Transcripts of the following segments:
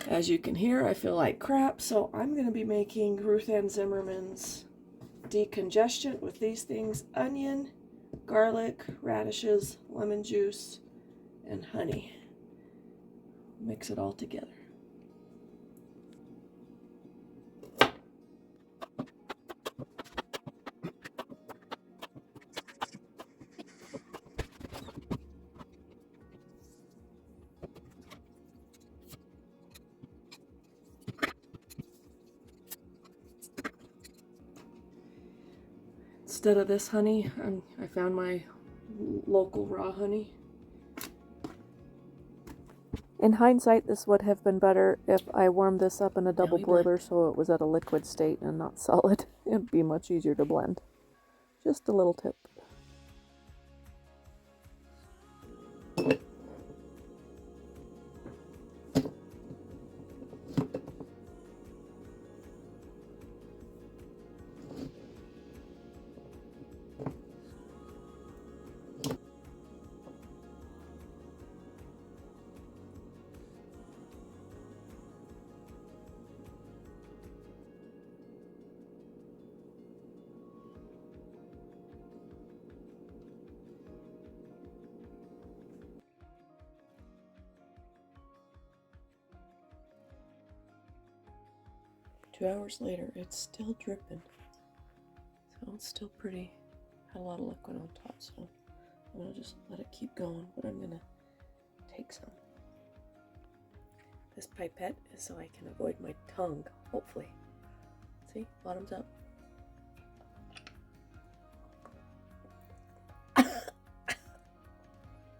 As you can hear, I feel like crap, so I'm going to be making RuthAnn Zimmerman's decongestant with these things: onion, garlic, radishes, lemon juice, and honey. Mix it all together. Instead of this honey, I found my local raw honey. In hindsight, this would have been better if I warmed this up in a double boiler so it was at a liquid state and not solid. It'd be much easier to blend. Just a little tip. 2 hours later, it's still dripping. So it's still pretty. Had a lot of liquid on top, so I'm gonna just let it keep going, but I'm gonna take some. This pipette is so I can avoid my tongue, hopefully. See, bottoms up.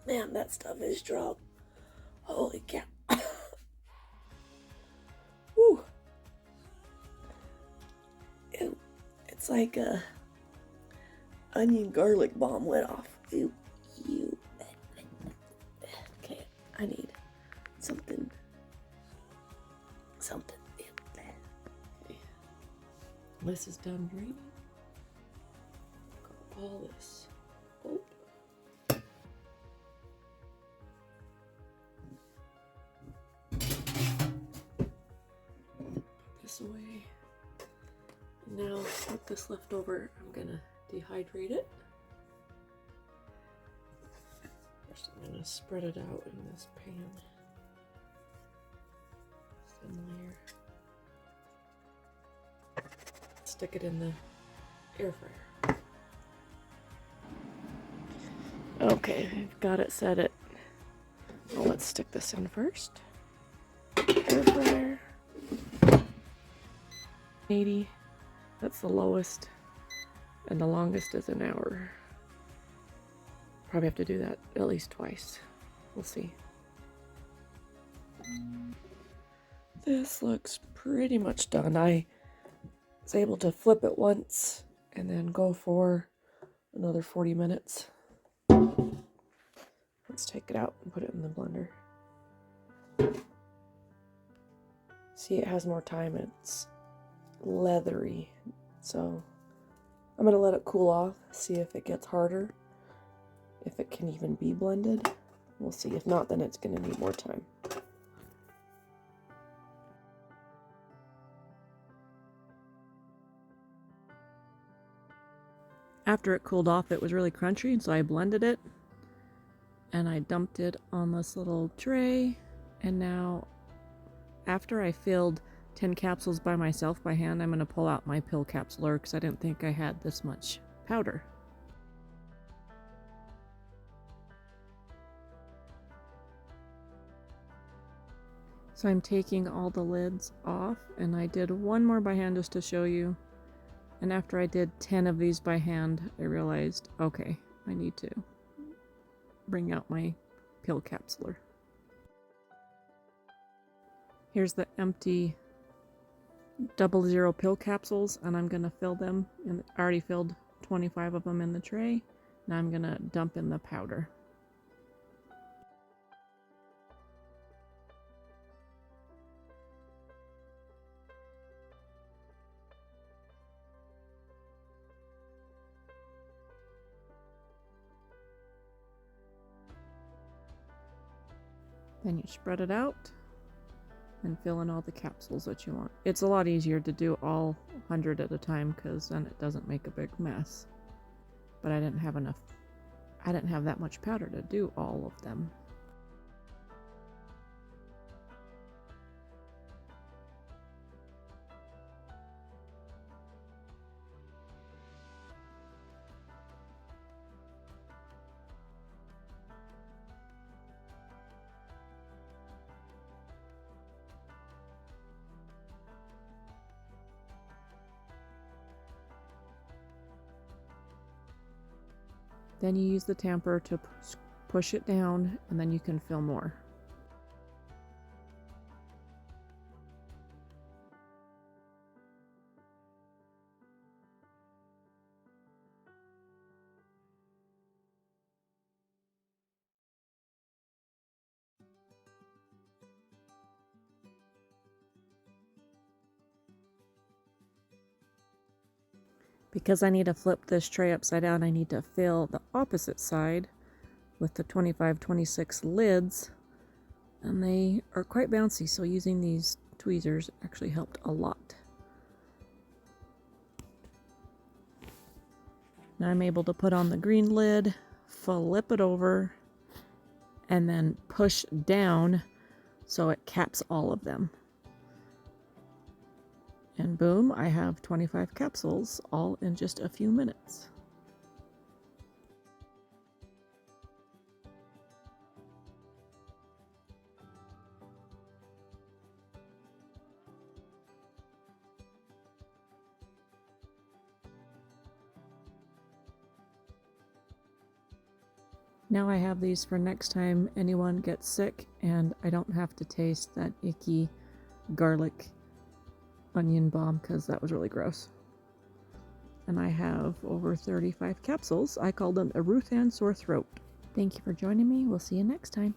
Man, that stuff is strong. Holy cow. Whew. Ew. It's like a onion garlic bomb went off. Ew. Ew. Okay, I need something. Okay. This is done draining. Got all this pulp. This away. Now with this left over, I'm gonna dehydrate it. First I'm gonna spread it out in this pan. Thin layer. Stick it in the air fryer. Okay, I've got it set it. Well, let's stick this in first. Air fryer. 80. That's the lowest, and the longest is an hour. Probably have to do that at least twice. We'll see. This looks pretty much done. I was able to flip it once and then go for another 40 minutes. Let's take it out and put it in the blender. See, it has more time. It's leathery, so I'm gonna let it cool off, see if it gets harder, if it can even be blended. We'll see. If not, then it's gonna need more time. After it cooled off, it was really crunchy, and so I blended it and I dumped it on this little tray. And now, after I filled 10 capsules by myself by hand, I'm going to pull out my pill capsuler because I didn't think I had this much powder. So I'm taking all the lids off, and I did one more by hand just to show you. And after I did 10 of these by hand, I realized, okay, I need to bring out my pill capsuler. Here's the empty 00 pill capsules, and I'm gonna fill them. And I already filled 25 of them in the tray. Now I'm gonna dump in the powder. Then you spread it out. and fill in all the capsules that you want. It's a lot easier to do all 100 at a time because then it doesn't make a big mess. But I didn't have that much powder to do all of them. Then you use the tamper to push it down, and then you can fill more. Because I need to flip this tray upside down, I need to fill the opposite side with the 25-26 lids, and they are quite bouncy, so using these tweezers actually helped a lot. Now I'm able to put on the green lid, flip it over, and then push down so it caps all of them. And boom, I have 25 capsules, all in just a few minutes. Now I have these for next time anyone gets sick and I don't have to taste that icky garlic onion balm because that was really gross. And I have over 35 capsules. I call them a RuthAnn sore throat. Thank you for joining me. We'll see you next time.